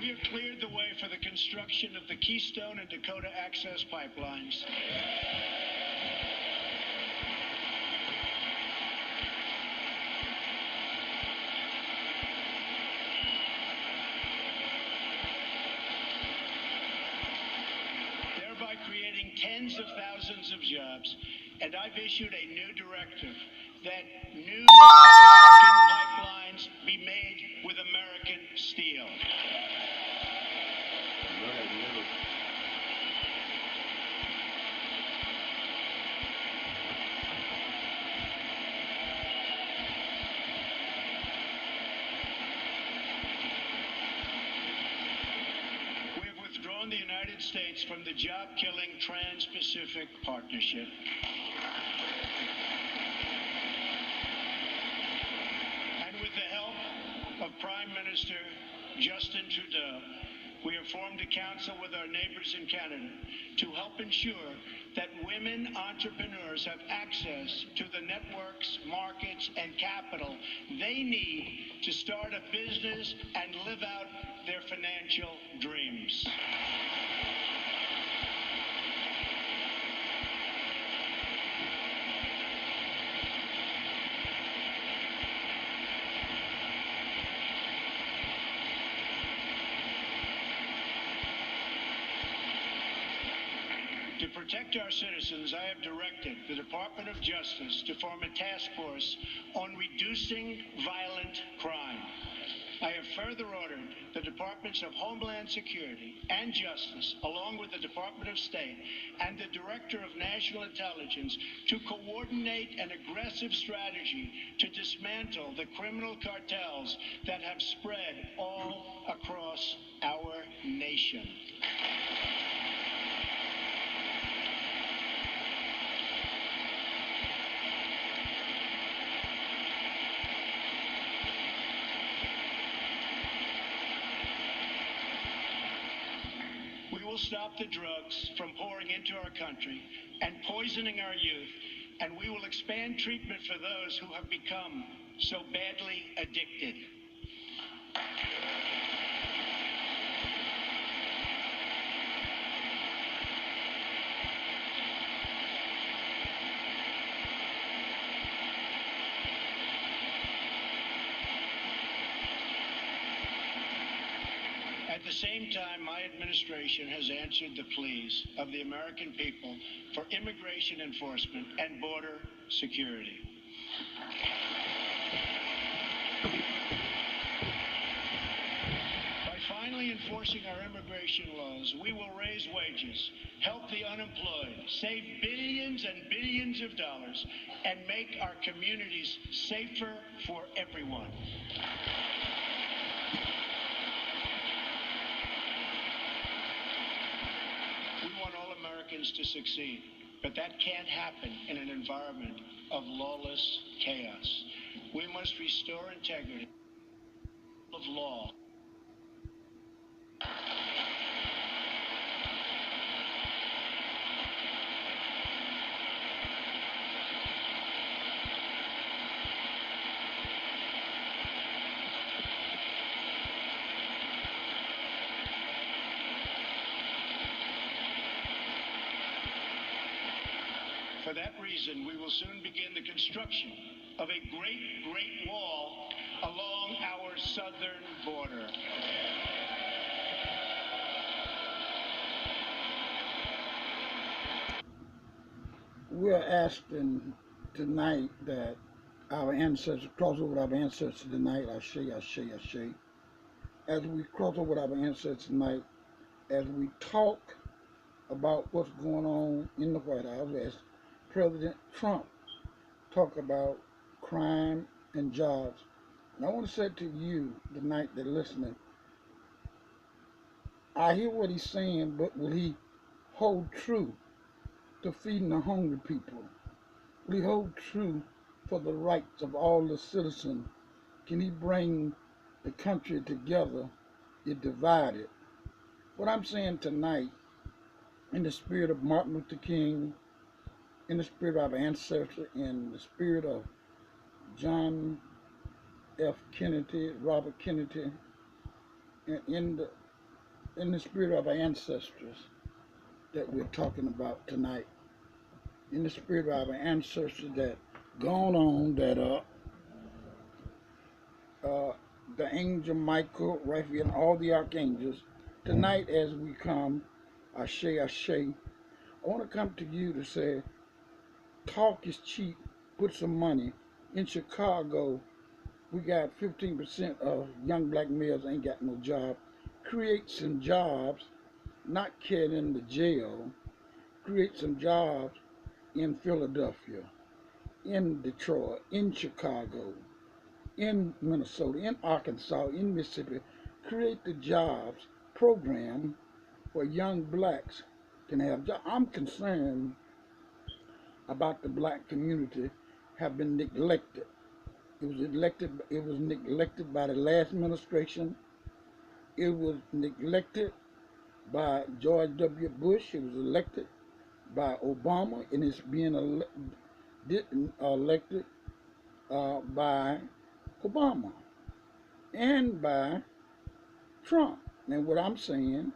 We have cleared the way for the construction of the Keystone and Dakota Access pipelines. Thereby creating tens of thousands of jobs. And I've issued a new directive that new American pipelines be made with American steel. We have withdrawn the United States from the job-killing Trans-Pacific Partnership. And with the help of Prime Minister Justin Trudeau, we have formed a council with our neighbors in Canada to help ensure that women entrepreneurs have access to the networks, markets, and capital they need to start a business and live out their financial dreams. To protect our citizens, I have directed the Department of Justice to form a task force on reducing violent crime. I have further ordered the Departments of Homeland Security and Justice, along with the Department of State and the Director of National Intelligence, to coordinate an aggressive strategy to dismantle the criminal cartels that have spread all across our nation. We will stop the drugs from pouring into our country and poisoning our youth, and we will expand treatment for those who have become so badly addicted. At the same time, my administration has answered the pleas of the American people for immigration enforcement and border security. By finally enforcing our immigration laws, we will raise wages, help the unemployed, save billions and billions of dollars, and make our communities safer for everyone. We want all Americans to succeed, but that can't happen in an environment of lawless chaos. We must restore integrity of law. For that reason, we will soon begin the construction of a great wall along our southern border. We're asking tonight that our ancestors cross over with our ancestors tonight. Ashe, Ashe, Ashe. As we cross over with our ancestors tonight, as we talk about what's going on in the White House, as President Trump talk about crime and jobs. And I want to say to you tonight that listening, I hear what he's saying, but will he hold true to feeding the hungry people? Will he hold true for the rights of all the citizens? Can he bring the country together? It divided. What I'm saying tonight, in the spirit of Martin Luther King, in the spirit of our ancestors, in the spirit of John F. Kennedy, Robert Kennedy, and in the in the spirit of our ancestors that we're talking about tonight, in the spirit of our ancestors that gone on, that uh, the angel Michael, Raphael, and all the archangels, tonight as we come, Ashe, Ashe, I want to come to you to say, talk is cheap, put some money. In Chicago, we got 15% of young black males ain't got no job. Create some jobs, not get in the jail. Create some jobs in Philadelphia, in Detroit, in Chicago, in Minnesota, in Arkansas, in Mississippi. Create the jobs program where young blacks can have jobs. I'm concerned about the black community have been neglected. It was neglected by the last administration. It was neglected by George W. Bush. It was elected by Obama, and it's being elected by Obama and by Trump. And what I'm saying,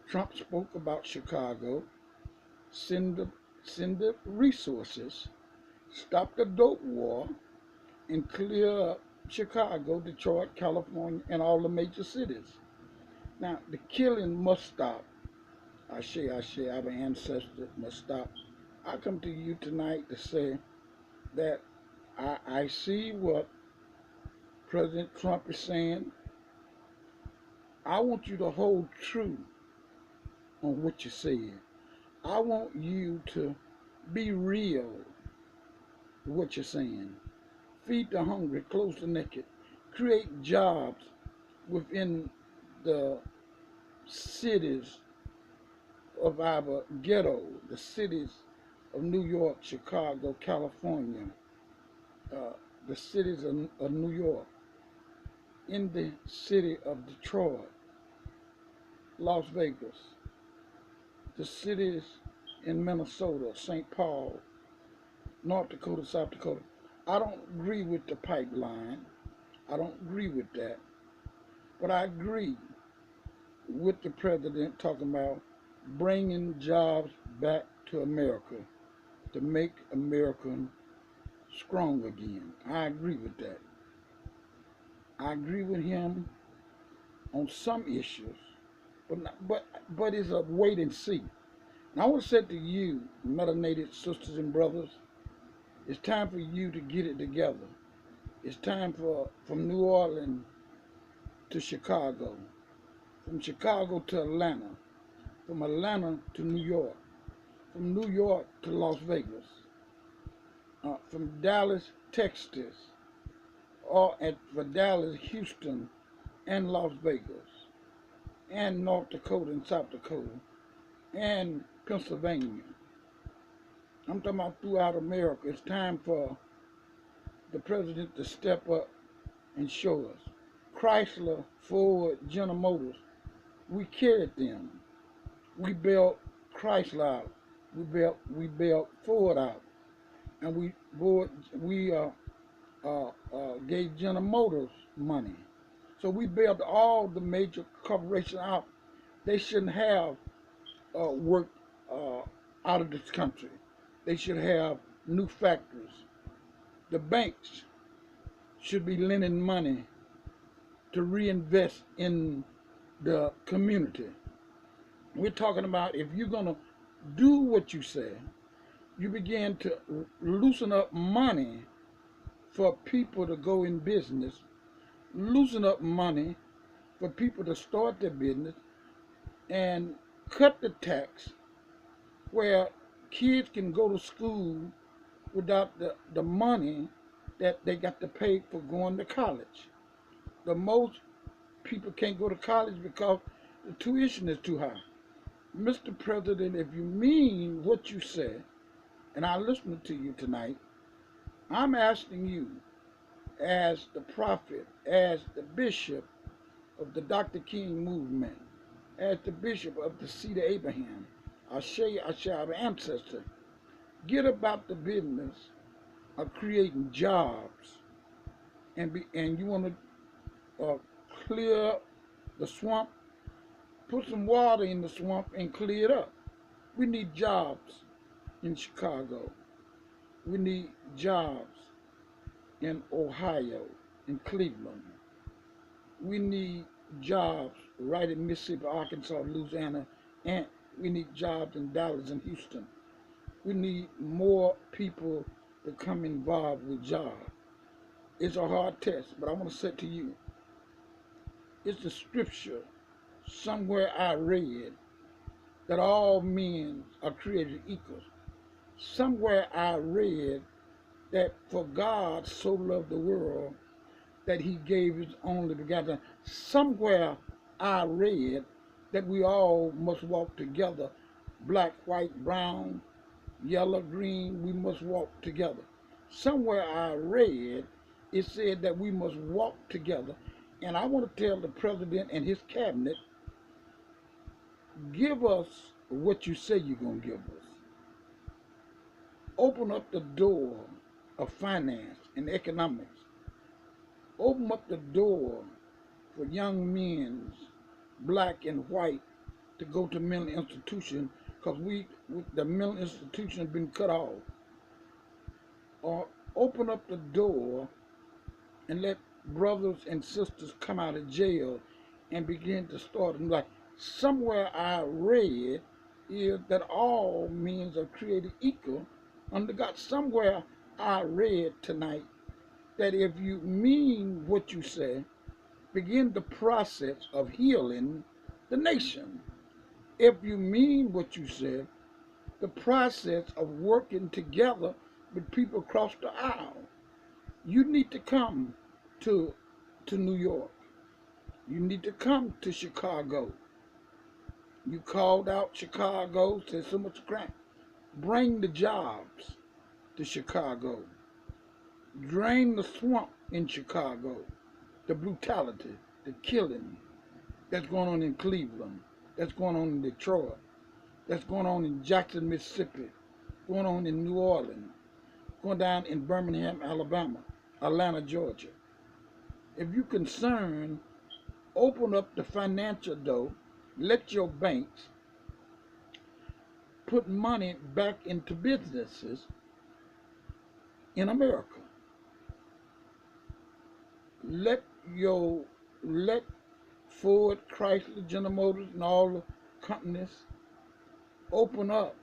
Trump spoke about Chicago, send the resources, stop the dope war, and clear up Chicago, Detroit, California, and all the major cities. Now, the killing must stop. Ashe, Ashe, our ancestors must stop. I come to you tonight to say that I see what President Trump is saying. I want you to hold true on what you said. I want you to be real with what you're saying. Feed the hungry, clothe the naked, create jobs within the cities of our ghetto, the cities of New York, Chicago, California, the cities of New York, in the city of Detroit, Las Vegas, the cities in Minnesota, St. Paul, North Dakota, South Dakota. I don't agree with the pipeline. I don't agree with that. But I agree with the president talking about bringing jobs back to America to make America strong again. I agree with that. I agree with him on some issues, but it's a wait and see. And I want to say to you, melanated sisters and brothers, it's time for you to get it together. It's time for from New Orleans to Chicago, from Chicago to Atlanta, from Atlanta to New York, from New York to Las Vegas, from Dallas, Texas, for Dallas, Houston, and Las Vegas, and North Dakota and South Dakota, and Pennsylvania. I'm talking about throughout America. It's time for the president to step up and show us. Chrysler, Ford, General Motors, we carried them. We bailed Chrysler out. We bailed Ford out, and gave General Motors money. So we bailed all the major corporations out. They shouldn't have work out of this country. They should have new factories. The banks should be lending money to reinvest in the community. We're talking about if you're going to do what you say, you begin to loosen up money for people to go in business, loosen up money for people to start their business, and cut the tax where kids can go to school without the money that they got to pay for going to college. The most people can't go to college because the tuition is too high. Mr. President, if you mean what you said, and I'm listening to you tonight, I'm asking you, as the prophet, as the bishop of the Dr. King movement, as the bishop of the seed of Abraham, Ashe, Ashe, our ancestor, get about the business of creating jobs, and you want to clear the swamp Put some water in the swamp and clear it up. We need jobs in Chicago. We need jobs in Ohio, in Cleveland. We need jobs right in Mississippi, Arkansas, Louisiana, and we need jobs in Dallas and Houston. We need more people to come involved with jobs. It's a hard test, but I want to say to you, it's the scripture somewhere I read that all men are created equal. Somewhere I read that for God so loved the world that he gave his only begotten. Somewhere I read that we all must walk together, black, white, brown, yellow, green, we must walk together. Somewhere I read it said that we must walk together. And I want to tell the president and his cabinet, give us what you say you're going to give us. Open up the door of finance and economics. Open up the door for young men, black and white, to go to mental institutions, because the mental institution has been cut off. Or open up the door and let brothers and sisters come out of jail and begin to start them. Like somewhere I read is that all men are created equal under God. Somewhere I read tonight that if you mean what you say, begin the process of healing the nation. If you mean what you said, the process of working together with people across the aisle. You need to come to New York. You need to come to Chicago. You called out Chicago, said so much crap. Bring the jobs to Chicago. Drain the swamp in Chicago. The brutality, the killing that's going on in Cleveland, that's going on in Detroit, that's going on in Jackson, Mississippi, going on in New Orleans, going down in Birmingham, Alabama, Atlanta, Georgia. If you're concerned, open up the financial door, let your banks put money back into businesses in America. Let Ford, Chrysler, General Motors, and all the companies open up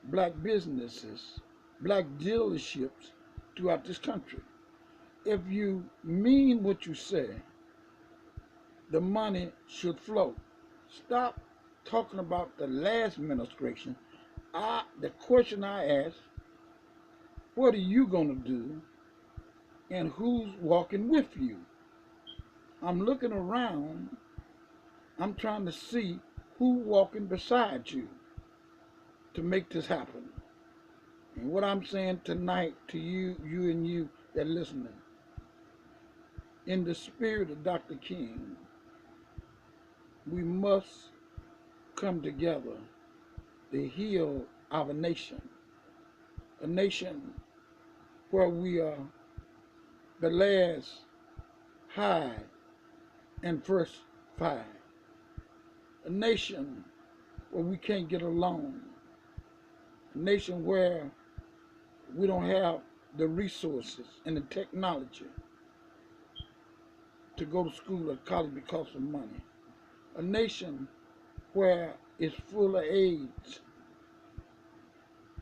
black businesses, black dealerships throughout this country. If you mean what you say, the money should flow. Stop talking about the last administration. The question I ask, what are you going to do and who's walking with you? I'm looking around. I'm trying to see who walking beside you to make this happen. And what I'm saying tonight to you and you that are listening, in the spirit of Dr. King, we must come together to heal our nation. A nation where we are the last high and first five. A nation where we can't get along. A nation where we don't have the resources and the technology to go to school or college because of money. A nation where it's full of AIDS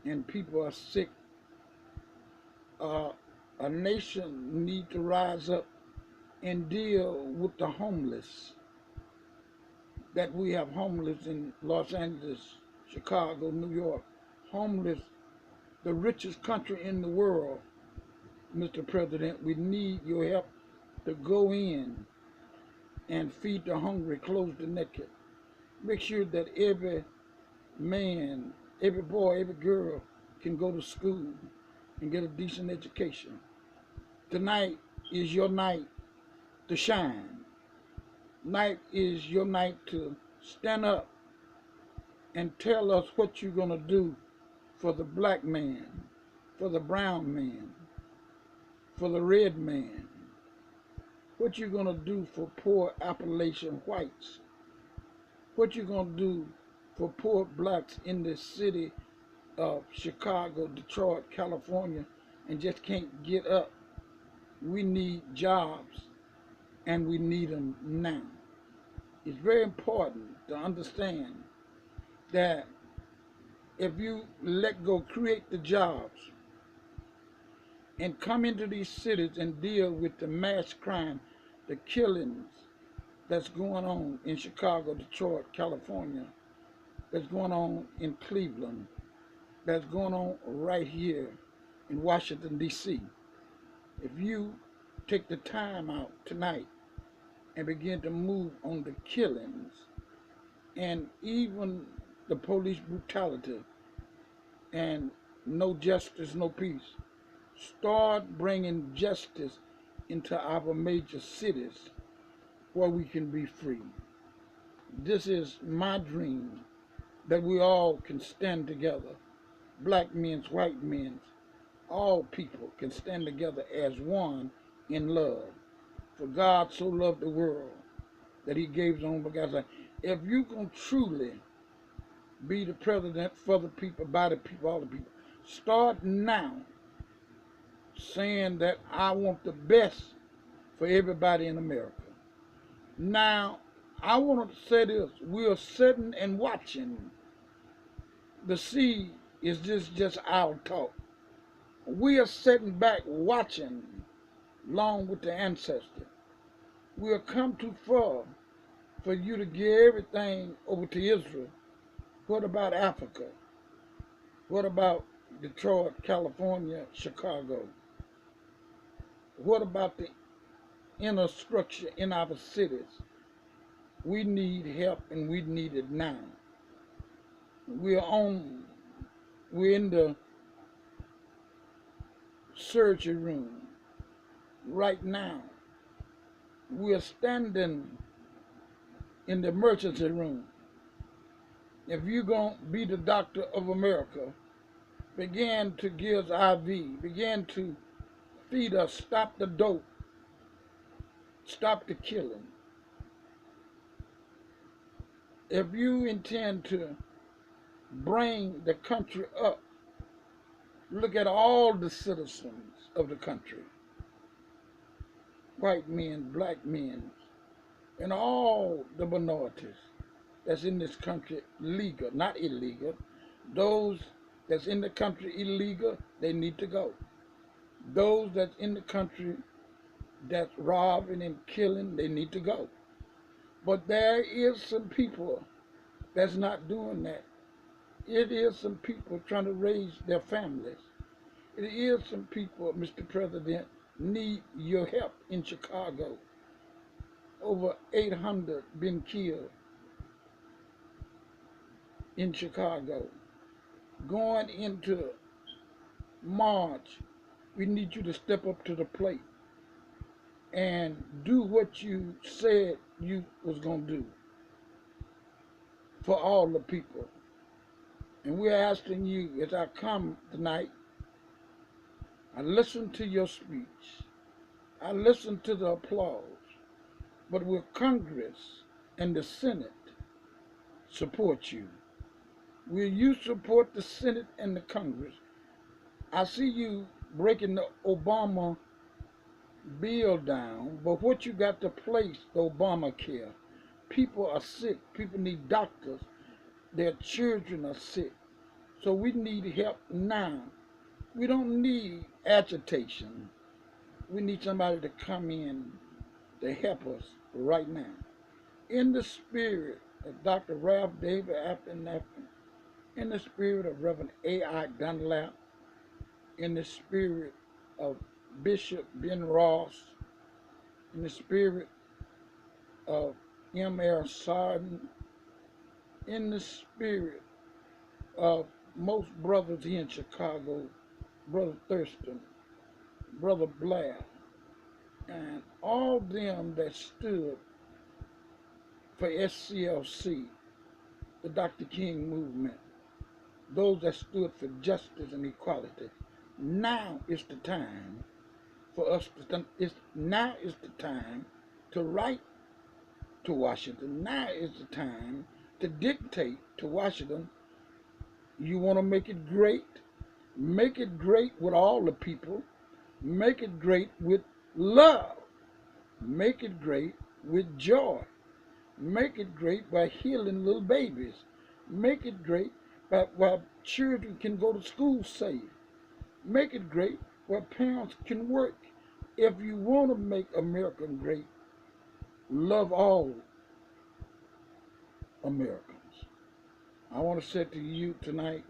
and people are sick. A nation need to rise up and deal with the homeless. That we have homeless in Los Angeles, Chicago, New York. Homeless, the richest country in the world, Mr. President. We need your help to go in and feed the hungry, clothe the naked. Make sure that every man, every boy, every girl can go to school and get a decent education. Tonight is your night to shine. Night is your night to stand up and tell us what you're going to do for the black man, for the brown man, for the red man, what you're going to do for poor Appalachian whites. What you gonna do for poor blacks in the city of Chicago, Detroit, California, and just can't get up? We need jobs, and we need them now. It's very important to understand that if you let go, create the jobs, and come into these cities and deal with the mass crime, the killings that's going on in Chicago, Detroit, California, that's going on in Cleveland, that's going on right here in Washington, D.C. If you take the time out tonight and begin to move on the killings and even the police brutality and no justice, no peace, start bringing justice into our major cities where we can be free. This is my dream, that we all can stand together, black men, white men, all people can stand together as one in love. For God so loved the world that he gave his own begotten Son. If you can truly be the president for the people, by the people, all the people, start now saying that I want the best for everybody in America. Now, I want to say this. We are sitting and watching. The sea is just our talk. We are sitting back watching along with the ancestors. We have come too far for you to give everything over to Israel. What about Africa? What about Detroit, California, Chicago? What about the inner structure in our cities? We need help, and we need it now. We're in the surgery room right now. We're standing in the emergency room. If you're going to be the doctor of America, begin to give IV, begin to feed us, stop the dope, stop the killing. If you intend to bring the country up, look at all the citizens of the country, white men, black men, and all the minorities that's in this country, legal, not illegal. Those that's in the country illegal, they need to go. Those that's in the country that's robbing and killing, they need to go. But there is some people that's not doing that. It is some people trying to raise their families. It is some people, Mr. President, need your help in Chicago. Over 800 been killed in Chicago. Going into March, we need you to step up to the plate and do what you said you was going to do for all the people. And we're asking you, as I come tonight, I listened to your speech. I listened to the applause. But will Congress and the Senate support you? Will you support the Senate and the Congress? I see you breaking the Obama bill down, but what you got to place the Obamacare? People are sick. People need doctors. Their children are sick. So we need help now. We don't need agitation. We need somebody to come in to help us right now. In the spirit of Dr. Ralph David Abernathy, in the spirit of Reverend A.I. Dunlap, in the spirit of Bishop Ben Ross, in the spirit of M.R. Sarden, in the spirit of most brothers here in Chicago, Brother Thurston, Brother Blair, and all them that stood for SCLC, the Dr. King movement, those that stood for justice and equality. Now is the time for us to, now is the time to write to Washington. Now is the time to dictate to Washington, you want to make it great? Make it great with all the people. Make it great with love. Make it great with joy. Make it great by healing little babies. Make it great by while children can go to school safe. Make it great where parents can work. If you want to make America great, love all Americans. I want to say to you tonight,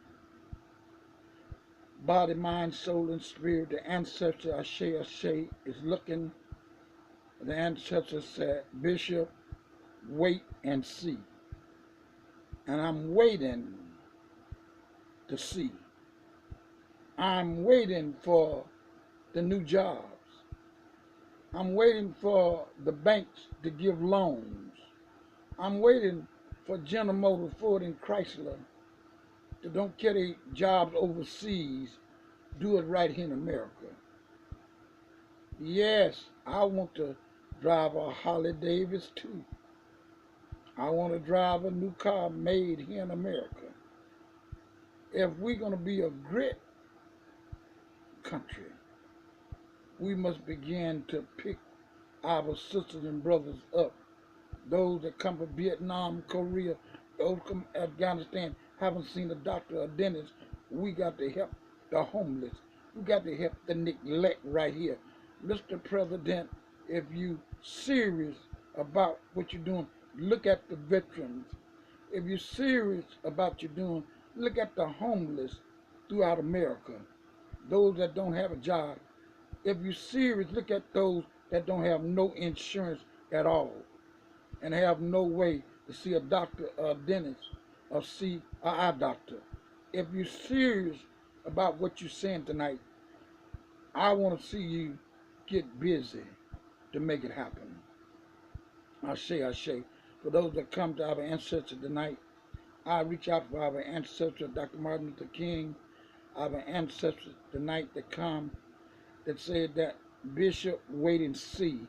body, mind, soul, and spirit, the ancestor Ashe Ashe is looking. The ancestor said, Bishop, wait and see. And I'm waiting to see. I'm waiting for the new jobs. I'm waiting for the banks to give loans. I'm waiting for General Motors, Ford, and Chrysler to don't carry jobs overseas, do it right here in America. Yes, I want to drive a Harley Davidson too. I want to drive a new car made here in America. If we're going to be a great country, we must begin to pick our sisters and brothers up. Those that come from Vietnam, Korea, those from Afghanistan, haven't seen a doctor or dentist. We got to help the homeless. We got to help the neglect right here. Mr. President, if you serious about what you're doing, look at the veterans. If you're serious about what you're doing, look at the homeless throughout America. Those that don't have a job. If you're serious, look at those that don't have no insurance at all and have no way to see a doctor or a dentist or see an eye doctor. If you're serious about what you're saying tonight, I want to see you get busy to make it happen. Ashe, Ashe. For those that come to our ancestors tonight, I reach out for our ancestor, Dr. Martin Luther King, our ancestors tonight that come, that said that Bishop, wait and see,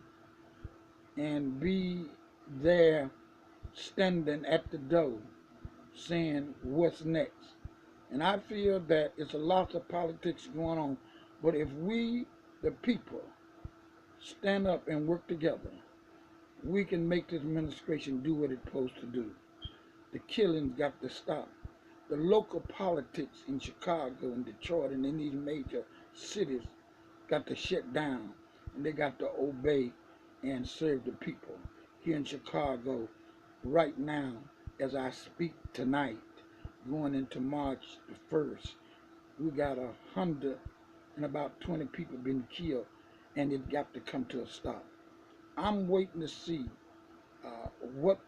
and be there standing at the door saying what's next. And I feel that it's a lot of politics going on, but if we, the people, stand up and work together, we can make this administration do what it's supposed to do. The killings got to stop. The local politics in Chicago and Detroit and in these major cities got to shut down, and they got to obey and serve the people. Here in Chicago, right now, as I speak tonight, going into March the 1st, we got 100 and about 20 people been killed, and it got to come to a stop. I'm waiting to see what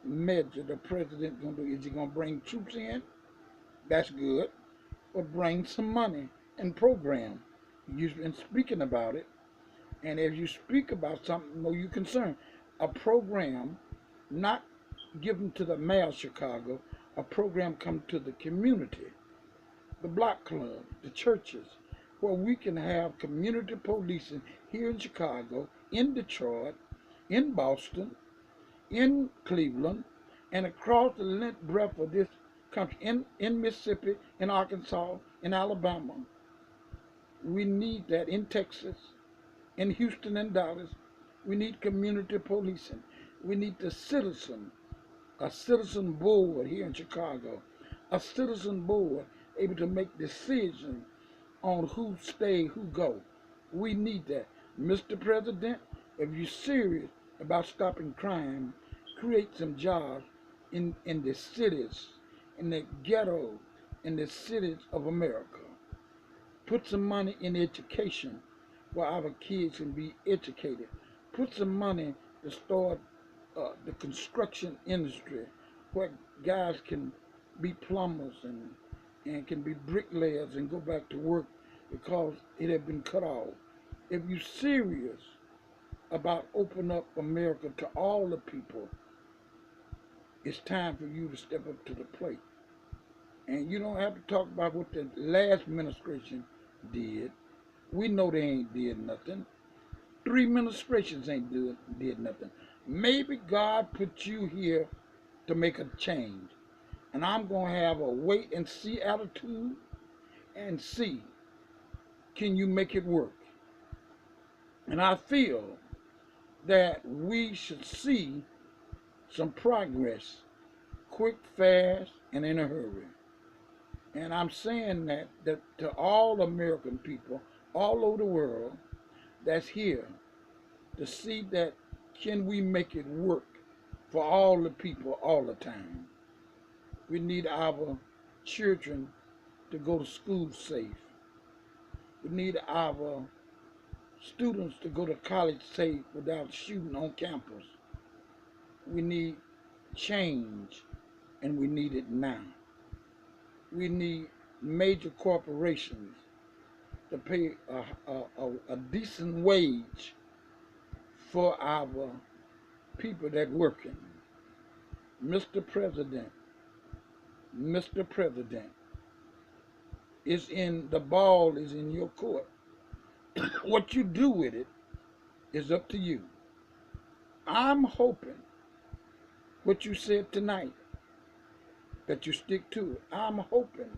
measure the president going to do. Is he going to bring troops in? That's good. Or bring some money and program. You've been speaking about it. And if you speak about something, know you're concerned. A program not given to the mayor of Chicago, a program come to the community, the block club, the churches, where we can have community policing here in Chicago, in Detroit, in Boston, in Cleveland, and across the length breadth of this country, in Mississippi, in Arkansas, in Alabama. We need that in Texas, in Houston and Dallas. We need community policing. We need the citizen, a citizen board here in Chicago, a citizen board able to make decisions on who stay, who go. We need that. Mr. President, if you're serious about stopping crime, create some jobs in the cities, in the ghetto, in the cities of America. Put some money in education where our kids can be educated. Put some money to start the construction industry where guys can be plumbers and can be bricklayers and go back to work because it had been cut off. If you're serious about opening up America to all the people, it's time for you to step up to the plate. And you don't have to talk about what the last administration did. We know they ain't did nothing. 3 administrations ain't did nothing. Maybe God put you here to make a change. And I'm going to have a wait and see attitude and see, can you make it work? And I feel that we should see some progress quick, fast, and in a hurry. And I'm saying that to all American people all over the world that's here to see that can we make it work for all the people all the time. We need our children to go to school safe. We need our students to go to college safe without shooting on campus. We need change, and we need it now. We need major corporations to pay a decent wage for our people that working. Mr. President, Mr. President, the ball is in your court. What you do with it is up to you. I'm hoping what you said tonight, that you stick to it. I'm hoping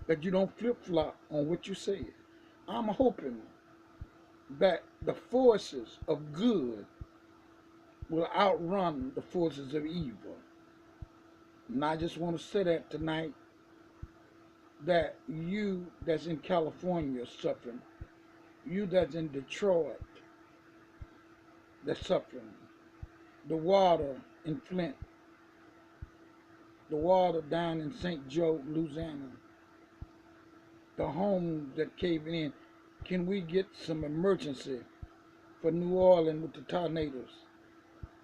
that you don't flip-flop on what you said. I'm hoping that the forces of good will outrun the forces of evil. And I just want to say that tonight, that you that's in California suffering, you that's in Detroit that's suffering, the water in Flint, the water down in St. Joe, Louisiana, the homes that caving in. Can we get some emergency for New Orleans with the tornadoes,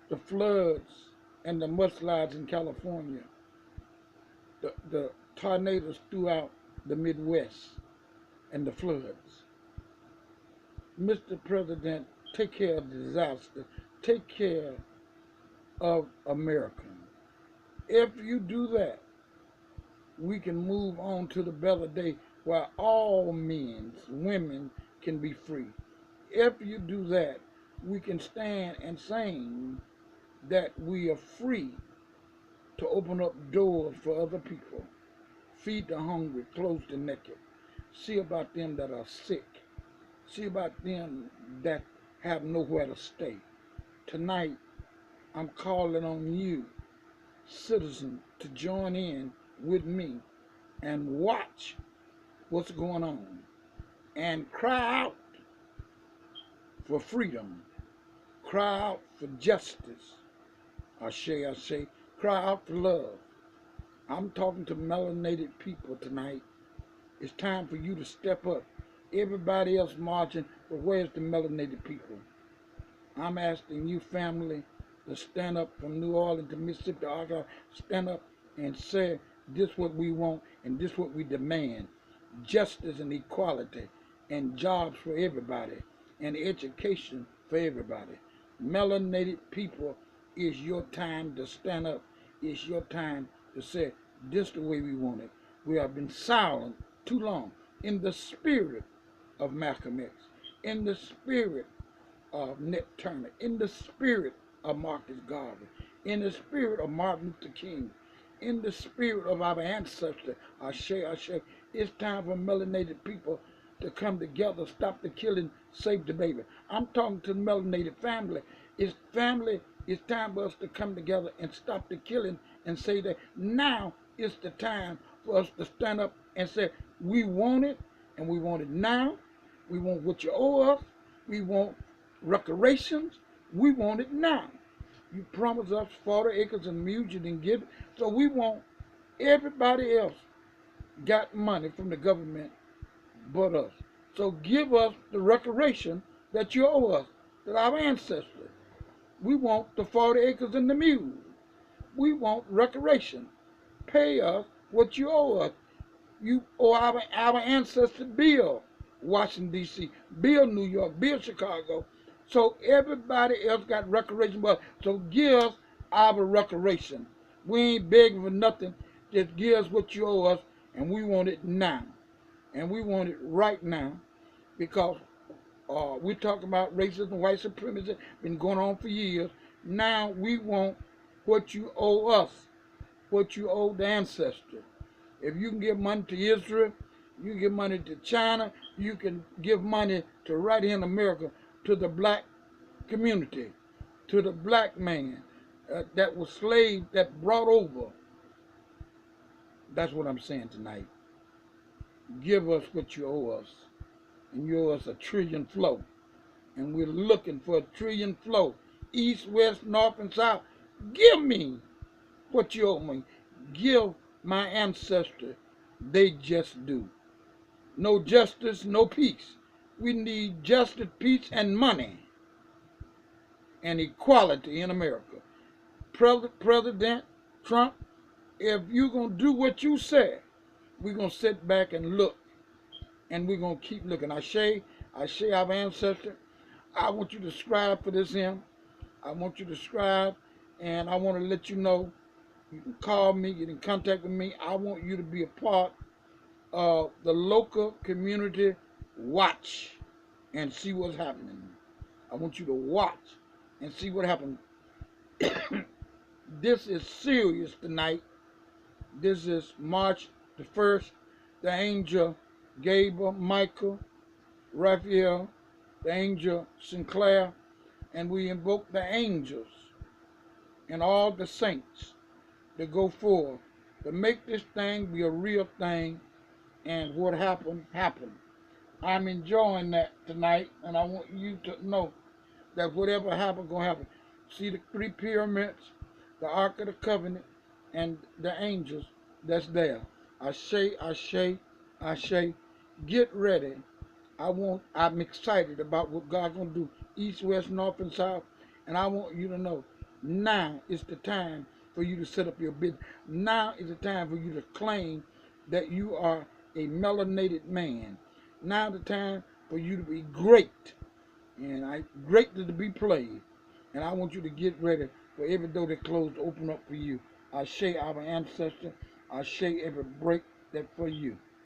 the floods, and the mudslides in California, the tornadoes throughout the Midwest, and the floods? Mr. President, take care of the disaster. Take care of America. If you do that, we can move on to the better day where all men, women can be free. If you do that, we can stand and sing that we are free to open up doors for other people, feed the hungry, clothe the naked, see about them that are sick, see about them that have nowhere to stay. Tonight, I'm calling on you, citizens, to join in with me and watch what's going on and cry out for freedom, cry out for justice. I say, cry out for love. I'm talking to melanated people tonight. It's time for you to step up. Everybody else marching, but where's the melanated people? I'm asking you, family, to stand up from New Orleans to Mississippi, Arkansas, stand up and say, this what we want and this what we demand. Justice and equality and jobs for everybody and education for everybody. Melanated people, it's your time to stand up. It's your time to say, this is the way we want it. We have been silent too long. In the spirit of Malcolm X, in the spirit of Nat Turner, in the spirit of Marcus Garvey, in the spirit of Martin Luther King, in the spirit of our ancestors, Ashe, it's time for melanated people to come together, stop the killing, save the baby. I'm talking to the melanated family. It's time for us to come together and stop the killing and say that now is the time for us to stand up and say, we want it, and we want it now. We want what you owe us. We want reparations. We want it now. You promised us 40 acres and mule, you didn't give it. So we want everybody else got money from the government but us. So give us the reparation that you owe us, that our ancestors. We want the 40 acres and the mule. We want reparation. Pay us what you owe us. You owe our ancestors bill Washington, D.C., bill New York, bill Chicago. So everybody else got reparation. So give us our reparation. We ain't begging for nothing. Just give us what you owe us, and we want it now. And we want it right now, because we're talking about racism, white supremacy, been going on for years. Now we want what you owe us, what you owe the ancestor. If you can give money to Israel, you give money to China, you can give money to right here in America, to the black community, to the black man that was slave, that brought over. That's what I'm saying tonight. Give us what you owe us. And you owe us a trillion flow. And we're looking for a trillion flow. East, west, north, and south. Give me what you owe me. Give my ancestor. They just do. No justice, no peace. We need justice, peace, and money. And equality in America. President Trump, if you're going to do what you said, we're going to sit back and look. And we're going to keep looking. Ashe, our ancestor. I want you to subscribe for this hymn. I want you to subscribe. And I want to let you know, you can call me, get in contact with me. I want you to be a part of the local community watch and see what's happening. I want you to watch and see what happens. This is serious tonight. This is March the 1st. The angel Gabriel, Michael, Raphael, the angel Sinclair, and we invoke the angels and all the saints to go forward, to make this thing be a real thing, and what happened, happened. I'm enjoying that tonight, and I want you to know that whatever happened, gonna happen. See the 3 pyramids, the Ark of the Covenant, and the angels that's there. Ashe, Ashe, Ashe. Get ready. I'm excited about what God's gonna do, east, west, north, and south. And I want you to know, now is the time for you to set up your business. Now is the time for you to claim that you are a melanated man. Now the time for you to be great. And greatly to be played. And I want you to get ready for every door that closed to open up for you. Ashe, our ancestor. Ashe, every break that for you.